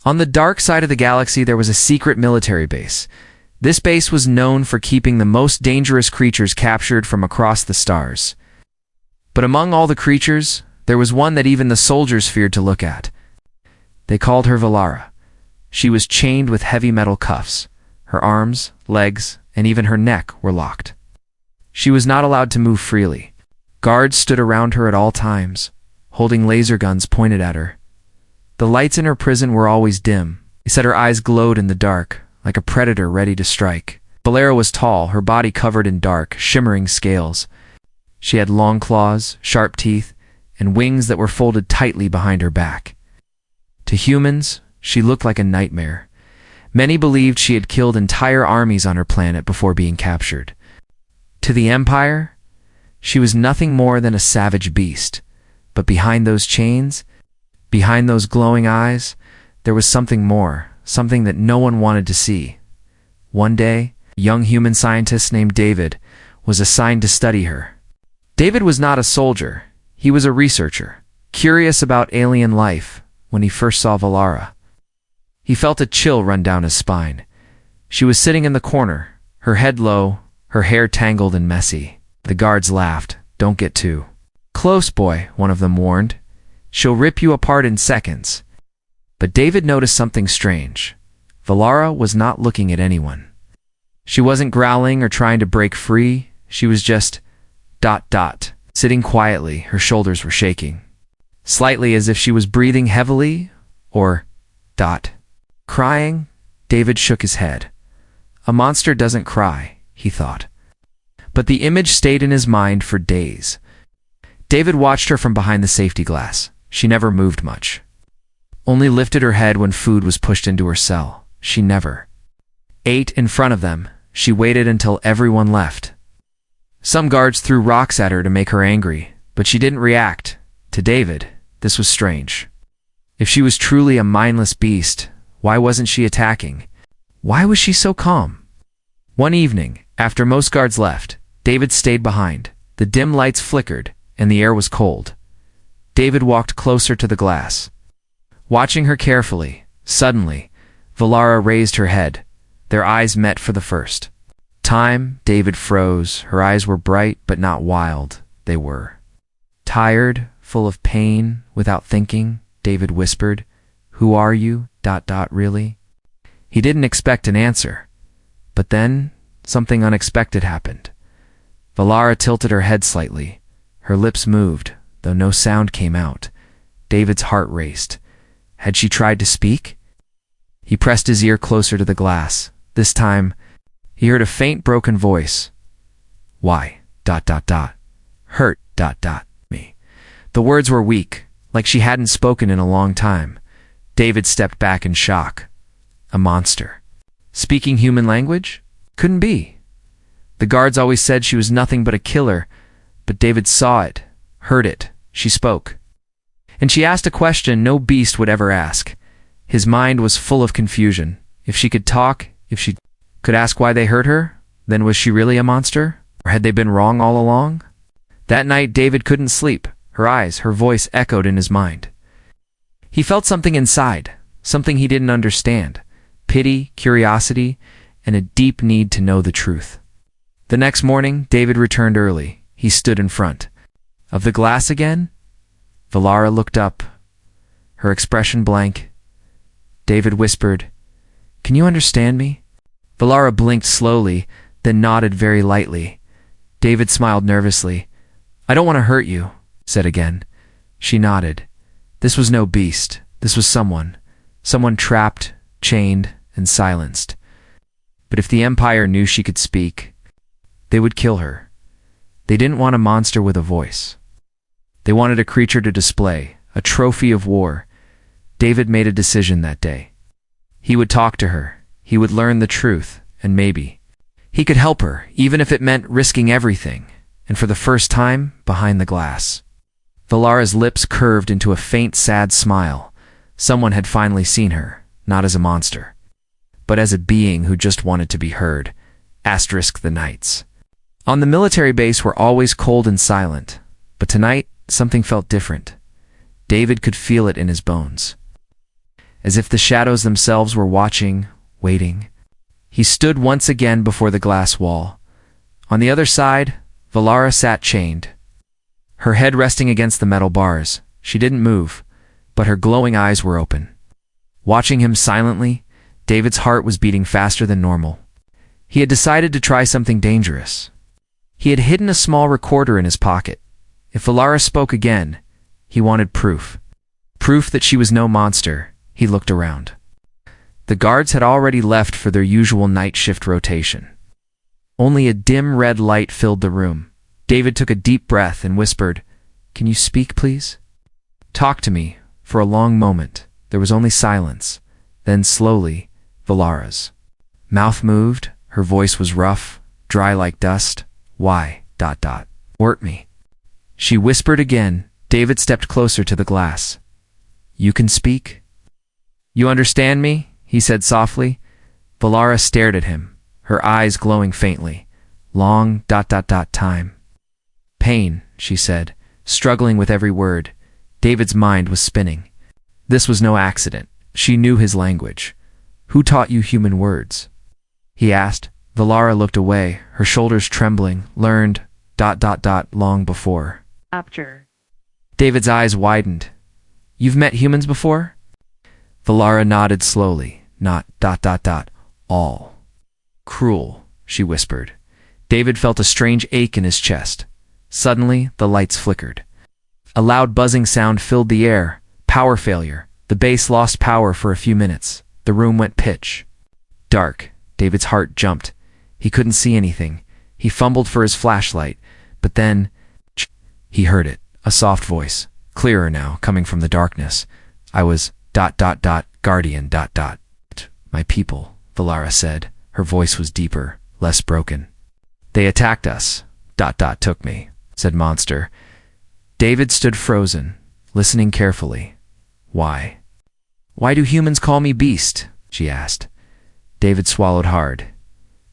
On the dark side of the galaxy, there was a secret military base. This base was known for keeping the most dangerous creatures captured from across the stars. But among all the creatures, there was one that even the soldiers feared to look at. They called her Valara. She was chained with heavy metal cuffs. Her arms, legs, and even her neck were locked. She was not allowed to move freely. Guards stood around her at all times, holding laser guns pointed at her. The lights in her prison were always dim. They said her eyes glowed in the dark, like a predator ready to strike. Valara was tall, her body covered in dark, shimmering scales. She had long claws, sharp teeth, and wings that were folded tightly behind her back. To humans, she looked like a nightmare. Many believed she had killed entire armies on her planet before being captured. To the Empire, she was nothing more than a savage beast. But behind those chains, behind those glowing eyes, there was something more, something that no one wanted to see. One day, a young human scientist named David was assigned to study her. David was not a soldier. He was a researcher, curious about alien life. When he first saw Valara, he felt a chill run down his spine. She was sitting in the corner, her head low, her hair tangled and messy. The guards laughed. "Don't get too close, boy," one of them warned. "She'll rip you apart in seconds." But David noticed something strange. Valara was not looking at anyone. She wasn't growling or trying to break free. She was just ... sitting quietly. Her shoulders were shaking, slightly, as if she was breathing heavily, or ... crying. David shook his head. A monster doesn't cry, he thought. But the image stayed in his mind for days. David watched her from behind the safety glass. She never moved much. Only lifted her head when food was pushed into her cell. She never ate in front of them. She waited until everyone left. Some guards threw rocks at her to make her angry, but she didn't react. To David, this was strange. If she was truly a mindless beast, why wasn't she attacking? Why was she so calm? One evening, after most guards left, David stayed behind. The dim lights flickered, and the air was cold. David walked closer to the glass, watching her carefully. Suddenly, Valara raised her head. Their eyes met for the first time. David froze. Her eyes were bright, but not wild. They were tired, full of pain. Without thinking, David whispered, "Who are you? ... Really?" He didn't expect an answer. But then, something unexpected happened. Valara tilted her head slightly. Her lips moved, though no sound came out. David's heart raced. Had she tried to speak? He pressed his ear closer to the glass. This time, he heard a faint, broken voice. "Why? ... Hurt ... me." The words were weak, like she hadn't spoken in a long time. David stepped back in shock. A monster. Speaking human language? Couldn't be. The guards always said she was nothing but a killer, but David saw it, heard it. She spoke. And she asked a question no beast would ever ask. His mind was full of confusion. If she could talk, if she could ask why they hurt her, then was she really a monster? Or had they been wrong all along? That night, David couldn't sleep. Her eyes, her voice echoed in his mind. He felt something inside, something he didn't understand. Pity, curiosity, and a deep need to know the truth. The next morning, David returned early. He stood in front of the glass again. Valara looked up, her expression blank. David whispered, "Can you understand me?" Valara blinked slowly, then nodded very lightly. David smiled nervously. "I don't want to hurt you," said again. She nodded. This was no beast. This was someone trapped, chained, and silenced. But if the Empire knew she could speak, they would kill her. They didn't want a monster with a voice. They wanted a creature to display, a trophy of war. David made a decision that day. He would talk to her. He would learn the truth, and maybe he could help her, even if it meant risking everything. And for the first time, behind the glass, Valara's lips curved into a faint, sad smile. Someone had finally seen her, not as a monster, but as a being who just wanted to be heard. Asterisk the nights on the military base were always cold and silent, but tonight something felt different. David could feel it in his bones. as if the shadows themselves were watching, waiting. He stood once again before the glass wall. On the other side, Valara sat chained, her head resting against the metal bars. She didn't move, but her glowing eyes were open. Watching him silently, David's heart was beating faster than normal. He had decided to try something dangerous. He had hidden a small recorder in his pocket. If Valara spoke again, he wanted proof. Proof that she was no monster. He looked around. The guards had already left for their usual night shift rotation. Only a dim red light filled the room. David took a deep breath and whispered, "Can you speak, please?" "Talk to me." For a long moment, there was only silence. Then slowly, Valara's mouth moved. Her voice was rough, dry like dust. "Why, ... hurt me?" She whispered again. David stepped closer to the glass. "You can speak? You understand me?" he said softly. Valara stared at him, her eyes glowing faintly. "Long ... time." "Pain," she said, struggling with every word. David's mind was spinning. This was no accident. She knew his language. "Who taught you human words?" he asked. Valara looked away, her shoulders trembling. "Learned ... long before." After. David's eyes widened. "You've met humans before?" Valara nodded slowly. "Not ... all. Cruel," she whispered. David felt a strange ache in his chest. Suddenly, the lights flickered. A loud buzzing sound filled the air. Power failure. The base lost power for a few minutes. The room went pitch dark. David's heart jumped. He couldn't see anything. He fumbled for his flashlight, but then he heard it, a soft voice, clearer now, coming from the darkness. "I was ... guardian ... My people," Valara said. Her voice was deeper, less broken. "They attacked us ... took me," said Monster. David stood frozen, listening carefully. "Why? Why do humans call me Beast?" she asked. David swallowed hard.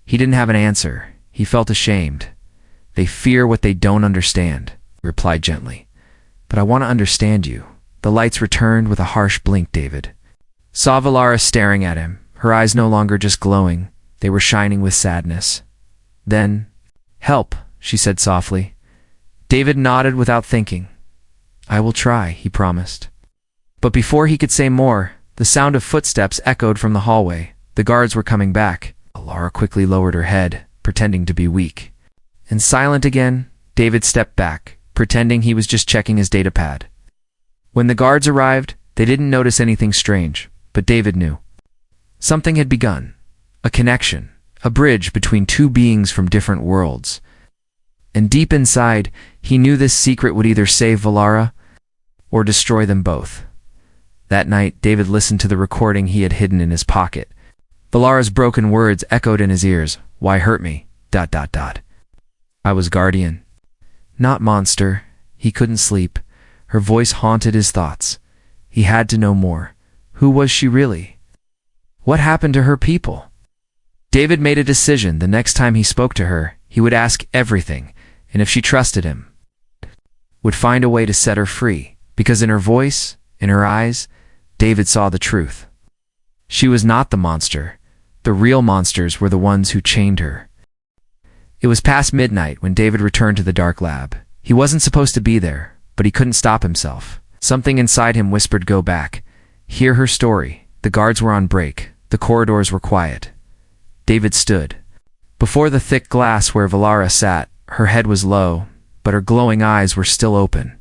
He didn't have an answer. He felt ashamed. "They fear what they don't understand," he replied gently. "But I want to understand you." The lights returned with a harsh blink. David saw Valara staring at him, her eyes no longer just glowing. They were shining with sadness. Then, "Help," she said softly. David nodded without thinking. "I will try," he promised. But before he could say more, the sound of footsteps echoed from the hallway. The guards were coming back. Valara quickly lowered her head, pretending to be weak. And silent again, David stepped back, pretending he was just checking his datapad. When the guards arrived, they didn't notice anything strange, but David knew. Something had begun. A connection, a bridge between two beings from different worlds. And deep inside, he knew this secret would either save Valara or destroy them both. That night, David listened to the recording he had hidden in his pocket. Valara's broken words echoed in his ears. "Why hurt me? ... I was guardian, not monster." He couldn't sleep. Her voice haunted his thoughts. He had to know more. Who was she really? What happened to her people? David made a decision. The next time he spoke to her, he would ask everything, and if she trusted him, would find a way to set her free. Because in her voice, in her eyes, David saw the truth. She was not the monster. The real monsters were the ones who chained her. It was past midnight when David returned to the dark lab. He wasn't supposed to be there, but he couldn't stop himself. Something inside him whispered, "Go back. Hear her story." The guards were on break. The corridors were quiet. David stood before the thick glass where Valara sat. Her head was low, but her glowing eyes were still open.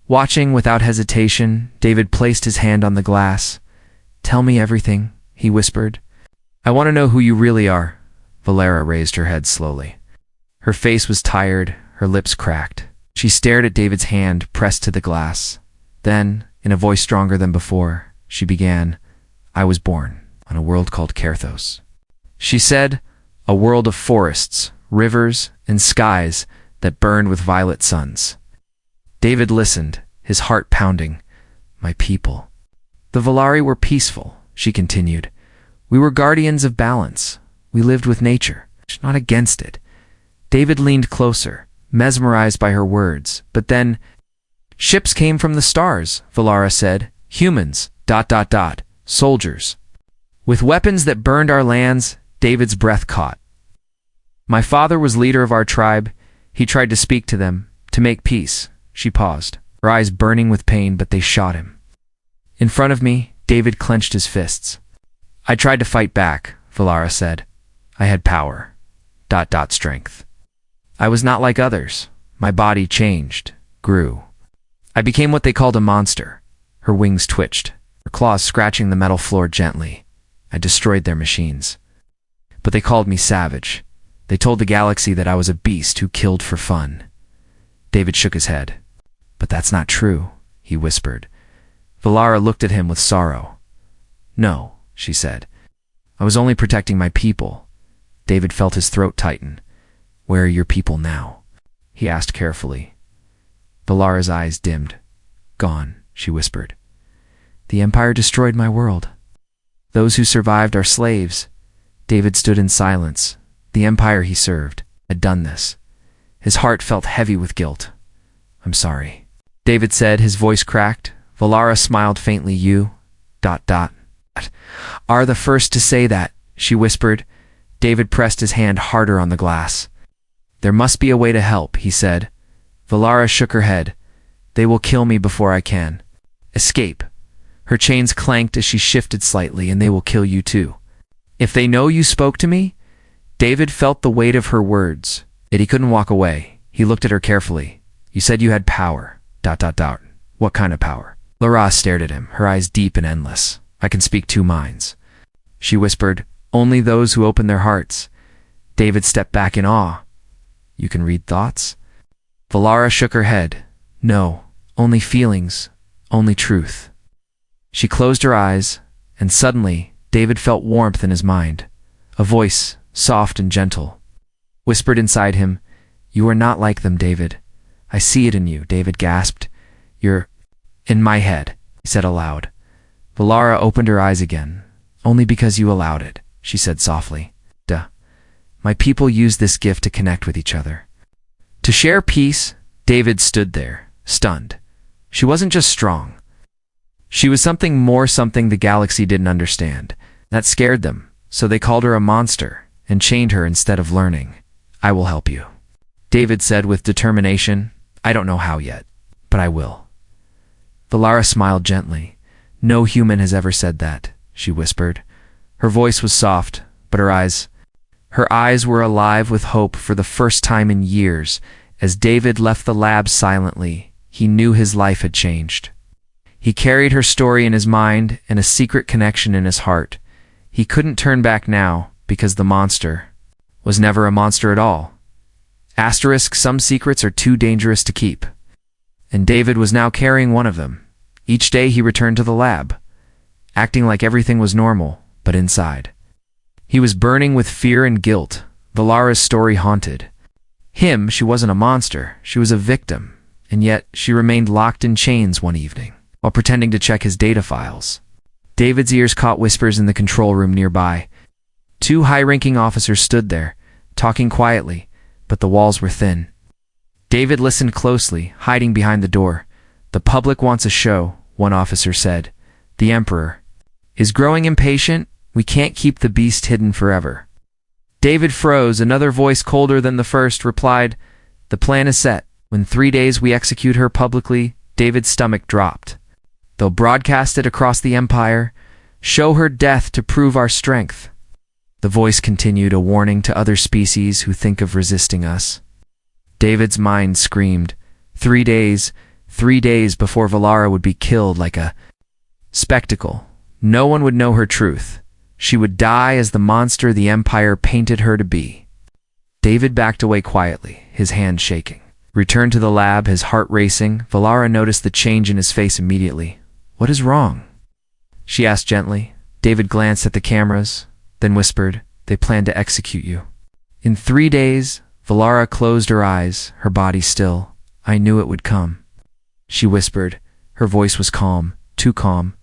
Watching without hesitation, David placed his hand on the glass. "Tell me everything," he whispered. "I want to know who you really are." Valara raised her head slowly. Her face was tired, her lips cracked. She stared at David's hand pressed to the glass. Then, in a voice stronger than before, she began, "I was born on a world called Kerthos." She said, "A world of forests, rivers, and skies that burned with violet suns." David listened, his heart pounding. "My people." "The Valari were peaceful," she continued. "We were guardians of balance. We lived with nature, not against it." David leaned closer, mesmerized by her words. But then, "Ships came from the stars," Valara said. "Humans, ... soldiers. With weapons that burned our lands, David's breath caught. My father was leader of our tribe. He tried to speak to them, to make peace. She paused, her eyes burning with pain, but they shot him. In front of me, David clenched his fists. I tried to fight back, Valara said. I had power. Strength. I was not like others. My body changed, grew. I became what they called a monster. Her wings twitched, her claws scratching the metal floor gently. I destroyed their machines. But they called me savage. They told the galaxy that I was a beast who killed for fun. David shook his head. But that's not true, he whispered. Valara looked at him with sorrow. No, she said. I was only protecting my people. David felt his throat tighten. Where are your people now? He asked carefully. Valara's eyes dimmed. Gone, she whispered. The Empire destroyed my world. Those who survived are slaves. David stood in silence. The Empire he served had done this. His heart felt heavy with guilt. I'm sorry, David said, his voice cracked. Valara smiled faintly. You, are the first to say that, she whispered. David pressed his hand harder on the glass. There must be a way to help, he said. Valara shook her head. They will kill me before I can escape. Her chains clanked as she shifted slightly, and they will kill you too. If they know you spoke to me? David felt the weight of her words, yet he couldn't walk away. He looked at her carefully. You said you had power. What kind of power? Valara stared at him, her eyes deep and endless. I can speak two minds. She whispered, only those who open their hearts. David stepped back in awe. You can read thoughts? Valara shook her head. No, only feelings, only truth. She closed her eyes, and suddenly David felt warmth in his mind. A voice, soft and gentle, whispered inside him, You are not like them, David. I see it in you, David gasped. You're in my head, he said aloud. Valara opened her eyes again. Only because you allowed it, she said softly. Duh. My people use this gift to connect with each other. To share peace. David stood there, stunned. She wasn't just strong. She was something more, something the galaxy didn't understand. That scared them, so they called her a monster and chained her instead of learning. I will help you, David said with determination. I don't know how yet, but I will. Valara smiled gently. No human has ever said that, she whispered. Her voice was soft, but her eyes were alive with hope for the first time in years. As David left the lab silently, he knew his life had changed. He carried her story in his mind and a secret connection in his heart. He couldn't turn back now because the monster was never a monster at all. Some secrets are too dangerous to keep. And David was now carrying one of them. Each day he returned to the lab, acting like everything was normal, but inside he was burning with fear and guilt. Valara's story haunted him. She wasn't a monster, she was a victim, and yet she remained locked in chains one evening while pretending to check his data files. David's ears caught whispers in the control room nearby. Two high-ranking officers stood there, talking quietly, but the walls were thin. David listened closely, hiding behind the door. The public wants a show, one officer said. The Emperor is growing impatient. We can't keep the beast hidden forever. David froze. Another voice, colder than the first, replied, The plan is set. When 3 days we execute her publicly. David's stomach dropped. They'll broadcast it across the Empire. Show her death to prove our strength. The voice continued, a warning to other species who think of resisting us. David's mind screamed. 3 days, 3 days before Valara would be killed like a spectacle. No one would know her truth. She would die as the monster the Empire painted her to be. David backed away quietly, his hand shaking. Returned to the lab, his heart racing. Valara noticed the change in his face immediately. What is wrong? She asked gently. David glanced at the cameras, then whispered, They plan to execute you. In 3 days, Valara closed her eyes, her body still. I knew it would come. She whispered. Her voice was calm, too calm.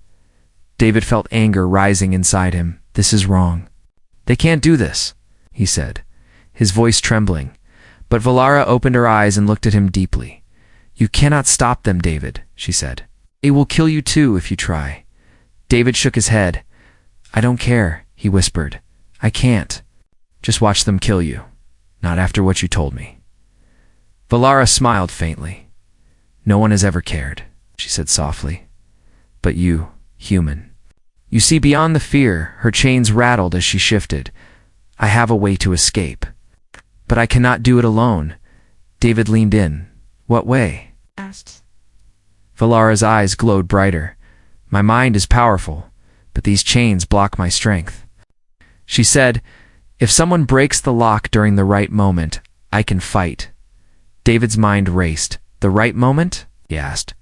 David felt anger rising inside him. This is wrong. They can't do this, he said, his voice trembling. But Valara opened her eyes and looked at him deeply. You cannot stop them, David, she said. They will kill you too if you try. David shook his head. "I don't care," he whispered. "I can't. Just watch them kill you. Not after what you told me." Valara smiled faintly. "No one has ever cared," she said softly. "But you, human. You see beyond the fear." Her chains rattled as she shifted. "I have a way to escape. But I cannot do it alone." David leaned in. "What way?" Asked. Valara's eyes glowed brighter. "My mind is powerful, but these chains block my strength." She said, "If someone breaks the lock during the right moment, I can fight." David's mind raced. "The right moment?" he asked.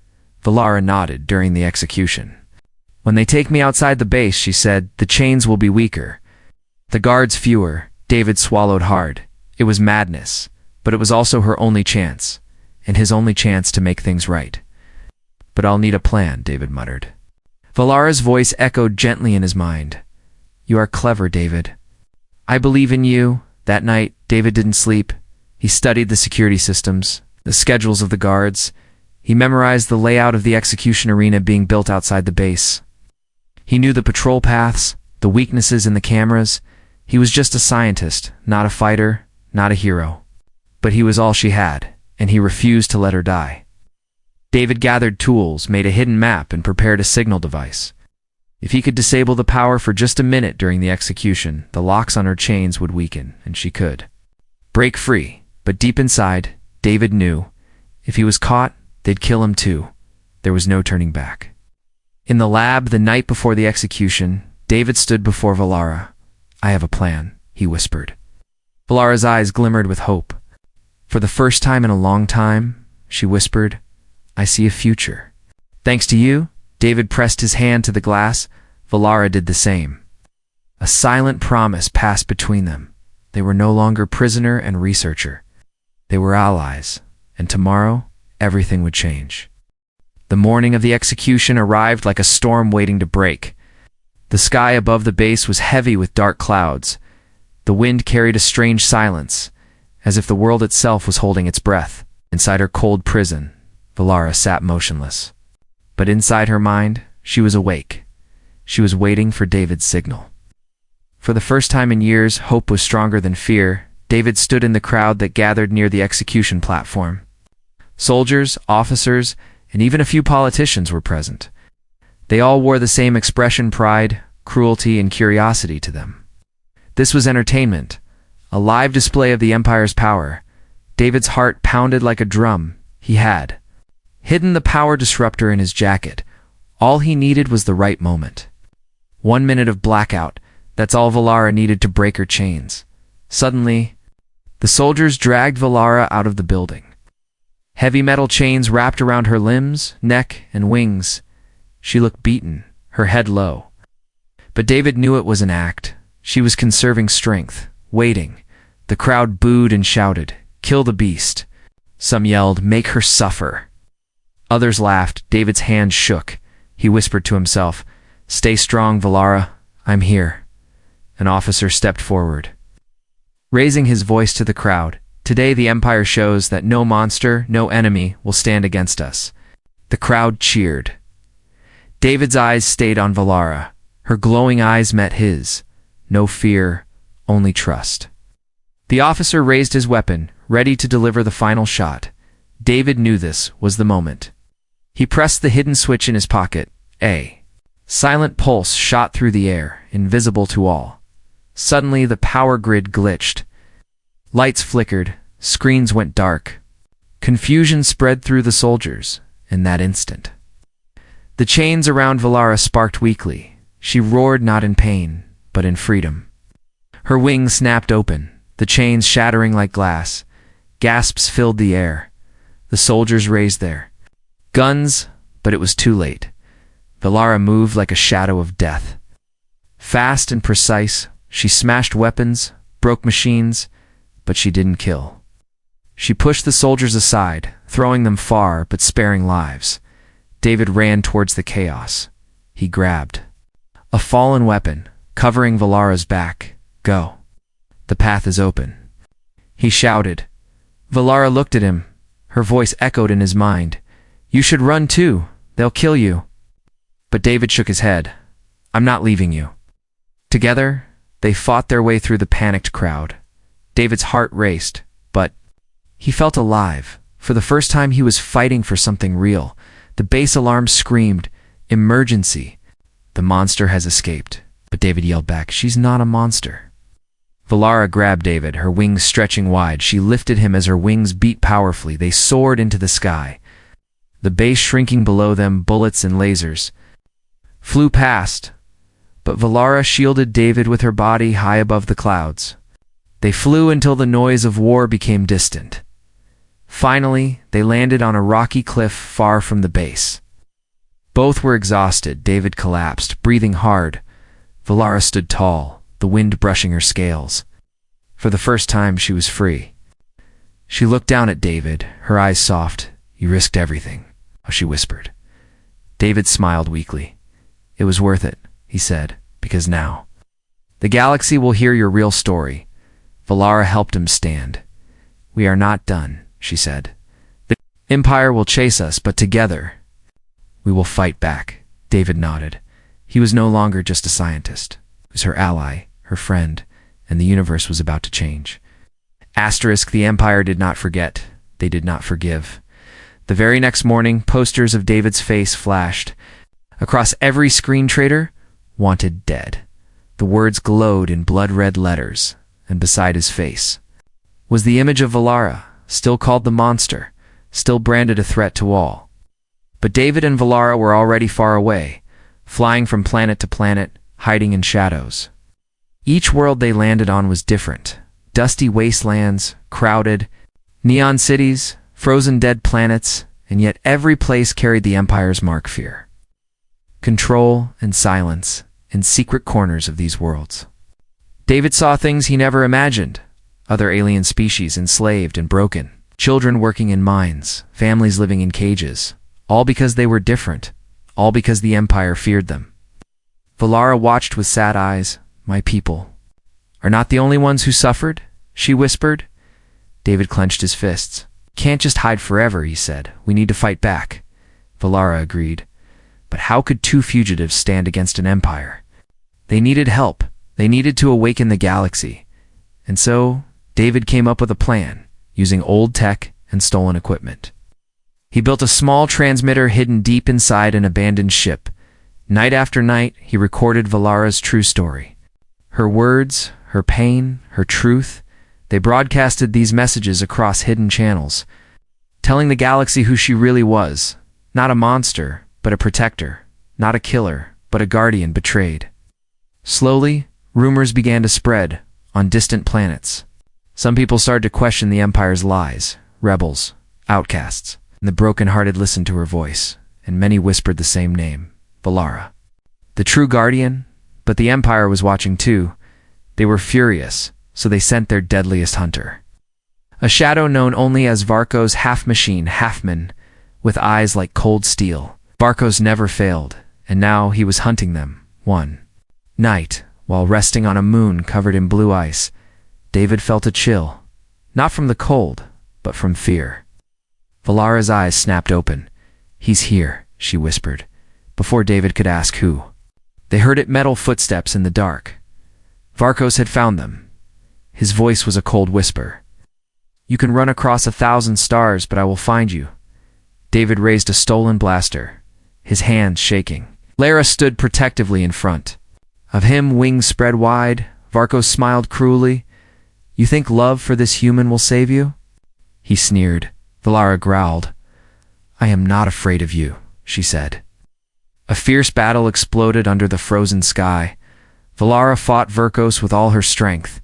Valara nodded. "During the execution. When they take me outside the base," she said, "the chains will be weaker. The guards fewer." David swallowed hard. It was madness, but it was also her only chance, and his only chance to make things right. "But I'll need a plan," David muttered. Valara's voice echoed gently in his mind. "You are clever, David. I believe in you." That night, David didn't sleep. He studied the security systems, the schedules of the guards. He memorized the layout of the execution arena being built outside the base. He knew the patrol paths, the weaknesses in the cameras. He was just a scientist, not a fighter, not a hero. But he was all she had, and he refused to let her die. David gathered tools, made a hidden map, and prepared a signal device. If he could disable the power for just a minute during the execution, the locks on her chains would weaken, and she could break free. But deep inside, David knew, if he was caught, they'd kill him too. There was no turning back. In the lab, the night before the execution, David stood before Valara. "I have a plan," he whispered. Valara's eyes glimmered with hope. "For the first time in a long time," she whispered, "I see a future." "Thanks to you." David pressed his hand to the glass. Valara did the same. A silent promise passed between them. They were no longer prisoner and researcher. They were allies, and tomorrow, everything would change. The morning of the execution arrived like a storm waiting to break. The sky above the base was heavy with dark clouds. The wind carried a strange silence, as if the world itself was holding its breath. Inside her cold prison, Valara sat motionless. But inside her mind, she was awake. She was waiting for David's signal. For the first time in years, hope was stronger than fear. David stood in the crowd that gathered near the execution platform. Soldiers, officers, and even a few politicians were present. They all wore the same expression: pride, cruelty, and curiosity to them. This was entertainment, a live display of the Empire's power. David's heart pounded like a drum. He had hidden the power disruptor in his jacket. All he needed was the right moment. 1 minute of blackout, that's all Valara needed to break her chains. Suddenly, the soldiers dragged Valara out of the building. Heavy metal chains wrapped around her limbs, neck, and wings. She looked beaten, her head low. But David knew it was an act. She was conserving strength, waiting. The crowd booed and shouted, "Kill the beast." Some yelled, "Make her suffer." Others laughed. David's hand shook. He whispered to himself, "Stay strong, Valara. I'm here." An officer stepped forward, raising his voice to the crowd. "Today the Empire shows that no monster, no enemy will stand against us." The crowd cheered. David's eyes stayed on Valara. Her glowing eyes met his. No fear, only trust. The officer raised his weapon, ready to deliver the final shot. David knew this was the moment. He pressed the hidden switch in his pocket. A silent pulse shot through the air, invisible to all. Suddenly the power grid glitched. Lights flickered, screens went dark. Confusion spread through the soldiers in that instant. The chains around Valara sparked weakly. She roared not in pain, but in freedom. Her wings snapped open, the chains shattering like glass. Gasps filled the air. The soldiers raised their guns, but it was too late. Valara moved like a shadow of death. Fast and precise, she smashed weapons, broke machines, but she didn't kill. She pushed the soldiers aside, throwing them far but sparing lives. David ran towards the chaos. He grabbed a fallen weapon, covering Valara's back. "Go. The path is open." He shouted. Valara looked at him. Her voice echoed in his mind. "You should run too. They'll kill you." But David shook his head. I'm not leaving you." Together, they fought their way through the panicked crowd. David's heart raced, but he felt alive. For the first time, he was fighting for something real. The base alarm screamed, "Emergency! The monster has escaped." But David yelled back, "She's not a monster." Valara grabbed David, her wings stretching wide. She lifted him as her wings beat powerfully. They soared into the sky. The base shrinking below them, bullets and lasers flew past, but Valara shielded David with her body high above the clouds. They flew until the noise of war became distant. Finally, they landed on a rocky cliff far from the base. Both were exhausted. David collapsed, breathing hard. Valara stood tall, the wind brushing her scales. For the first time, she was free. She looked down at David, her eyes soft. "You risked everything," she whispered. David smiled weakly. "It was worth it," he said, "because now the galaxy will hear your real story." Valara helped him stand. "We are not done," she said. "The Empire will chase us, but together we will fight back." David nodded. He was no longer just a scientist. He was her ally, her friend, and the universe was about to change. Asterisk, the Empire did not forget. They did not forgive. The very next morning, posters of David's face flashed. Across every screen trader, "Wanted dead." The words glowed in blood-red letters, and beside his face was the image of Valara, still called the monster, still branded a threat to all. But David and Valara were already far away, flying from planet to planet, hiding in shadows. Each world they landed on was different. Dusty wastelands, crowded, neon cities, frozen dead planets, and yet every place carried the Empire's mark: fear, control, and silence in secret corners of these worlds. David saw things he never imagined: other alien species enslaved and broken, children working in mines, families living in cages, all because they were different, all because the Empire feared them. Valara watched with sad eyes. "My people are not the only ones who suffered," she whispered. David clenched his fists. "Can't just hide forever," he said. "We need to fight back." Valara agreed. But how could two fugitives stand against an empire? They needed help. They needed to awaken the galaxy. And so, David came up with a plan, using old tech and stolen equipment. He built a small transmitter hidden deep inside an abandoned ship. Night after night, he recorded Valara's true story. Her words, her pain, her truth. They broadcasted these messages across hidden channels, telling the galaxy who she really was. Not a monster, but a protector. Not a killer, but a guardian betrayed. Slowly, rumors began to spread on distant planets. Some people started to question the Empire's lies: rebels, outcasts. And the broken-hearted listened to her voice, and many whispered the same name: Valara. The true guardian. But the Empire was watching too. They were furious, so they sent their deadliest hunter. A shadow known only as Varko's half-machine, half-man, with eyes like cold steel. Varko's never failed, and now he was hunting them. One night, while resting on a moon covered in blue ice, David felt a chill. Not from the cold, but from fear. Valara's eyes snapped open. "He's here," she whispered, before David could ask who. They heard it: metal footsteps in the dark. Varkos had found them. His voice was a cold whisper. "You can run across 1,000 stars, but I will find you." David raised a stolen blaster, his hands shaking. Lara stood protectively in front of him, wings spread wide. Varkos smiled cruelly. "You think love for this human will save you?" He sneered. Valara growled. "I am not afraid of you," she said. A fierce battle exploded under the frozen sky. Valara fought Varkos with all her strength,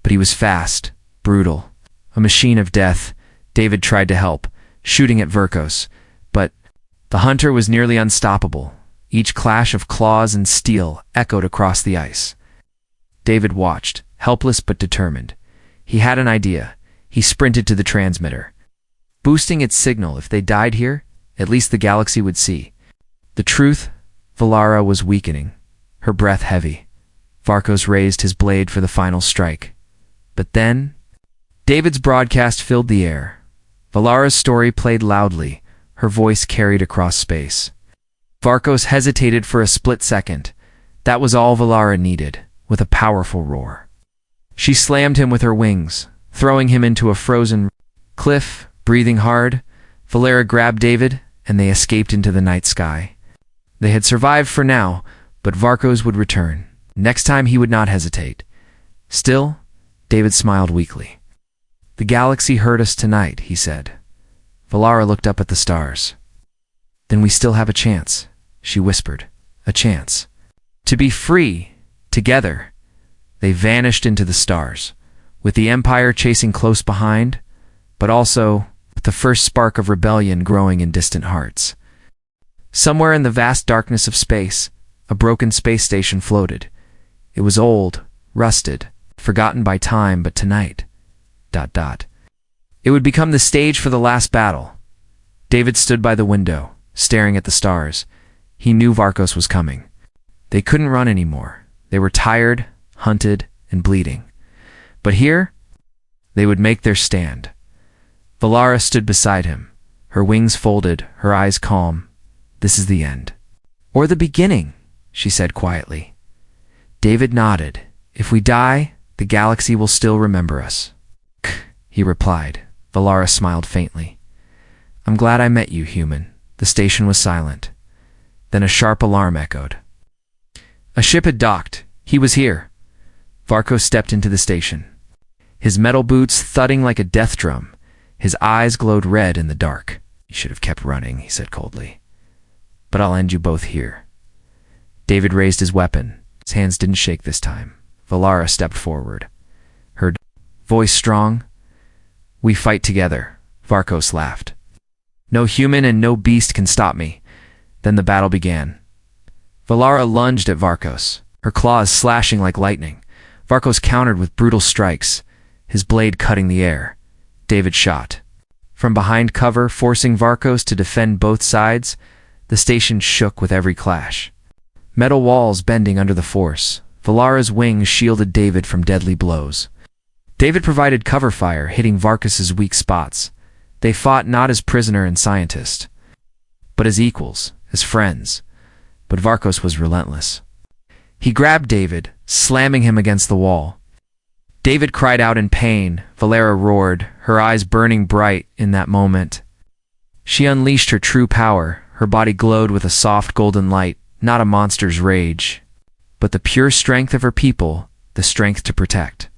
but he was fast, brutal, a machine of death. David tried to help, shooting at Varkos, but the hunter was nearly unstoppable. Each clash of claws and steel echoed across the ice. David watched, helpless but determined. He had an idea. He sprinted to the transmitter, boosting its signal. If they died here, at least the galaxy would see. The truth: Valara was weakening, her breath heavy. Varkos raised his blade for the final strike. But then, David's broadcast filled the air. Valara's story played loudly, her voice carried across space. Varkos hesitated for a split second, That was all Valara needed, with a powerful roar. She slammed him with her wings, throwing him into a frozen cliff. Breathing hard, Valara grabbed David, and they escaped into the night sky. They had survived for now, but Varkos would return. Next time he would not hesitate. Still, David smiled weakly. "The galaxy heard us tonight," he said. Valara looked up at the stars. "Then we still have a chance," she whispered. "A chance. To be free, together." They vanished into the stars, with the Empire chasing close behind, but also with the first spark of rebellion growing in distant hearts. Somewhere in the vast darkness of space, a broken space station floated. It was old, rusted, forgotten by time, but tonight... It would become the stage for the last battle. David stood by the window, staring at the stars. He knew Varkos was coming. They couldn't run anymore. They were tired, hunted, and bleeding. But here, they would make their stand. Valara stood beside him, her wings folded, her eyes calm. "This is the end." "Or the beginning," she said quietly. David nodded. "If we die, the galaxy will still remember us." He replied. Valara smiled faintly. "I'm glad I met you, human." The station was silent. Then a sharp alarm echoed. A ship had docked. He was here. Varkos stepped into the station, his metal boots thudding like a death drum. His eyes glowed red in the dark. "You should have kept running," he said coldly. "But I'll end you both here." David raised his weapon. His hands didn't shake this time. Valara stepped forward, her voice strong. "We fight together," Varkos laughed. "No human and no beast can stop me." Then the battle began. Valara lunged at Varkos, her claws slashing like lightning. Varkos countered with brutal strikes, his blade cutting the air. David shot from behind cover, forcing Varkos to defend both sides. The station shook with every clash, metal walls bending under the force. Valara's wings shielded David from deadly blows. David provided cover fire, hitting Varkos's weak spots. They fought not as prisoner and scientist, but as equals, as friends. But Varkos was relentless. He grabbed David, slamming him against the wall. David cried out in pain. Valara roared, her eyes burning bright in that moment. She unleashed her true power. Her body glowed with a soft golden light, not a monster's rage, but the pure strength of her people, the strength to protect.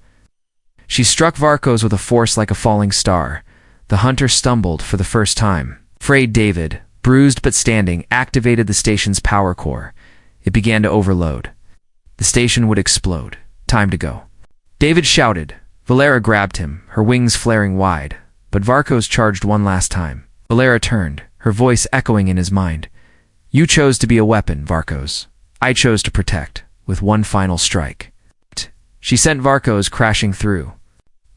She struck Varkos with a force like a falling star. The hunter stumbled for the first time. Afraid David, bruised but standing, activated the station's power core. It began to overload. The station would explode. Time to go. David shouted. Valara grabbed him, her wings flaring wide. But Varkos charged one last time. Valara turned, her voice echoing in his mind. "You chose to be a weapon, Varkos. I chose to protect, with one final strike." She sent Varkos crashing through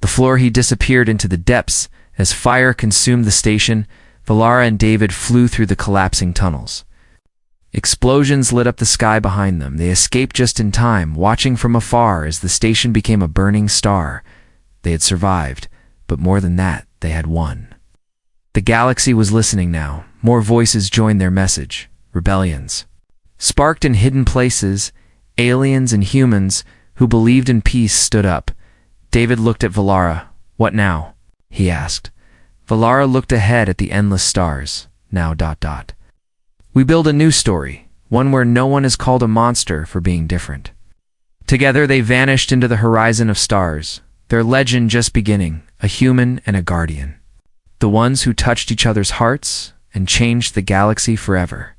the floor. He disappeared into the depths. As fire consumed the station, Valara and David flew through the collapsing tunnels. Explosions lit up the sky behind them. They escaped just in time, watching from afar as the station became a burning star. They had survived, but more than that, they had won. The galaxy was listening now. More voices joined their message. Rebellions sparked in hidden places. Aliens and humans who believed in peace stood up. David looked at Valara. "What now?" he asked. Valara looked ahead at the endless stars. "Now... we build a new story, one where no one is called a monster for being different." Together they vanished into the horizon of stars, their legend just beginning, a human and a guardian. The ones who touched each other's hearts and changed the galaxy forever.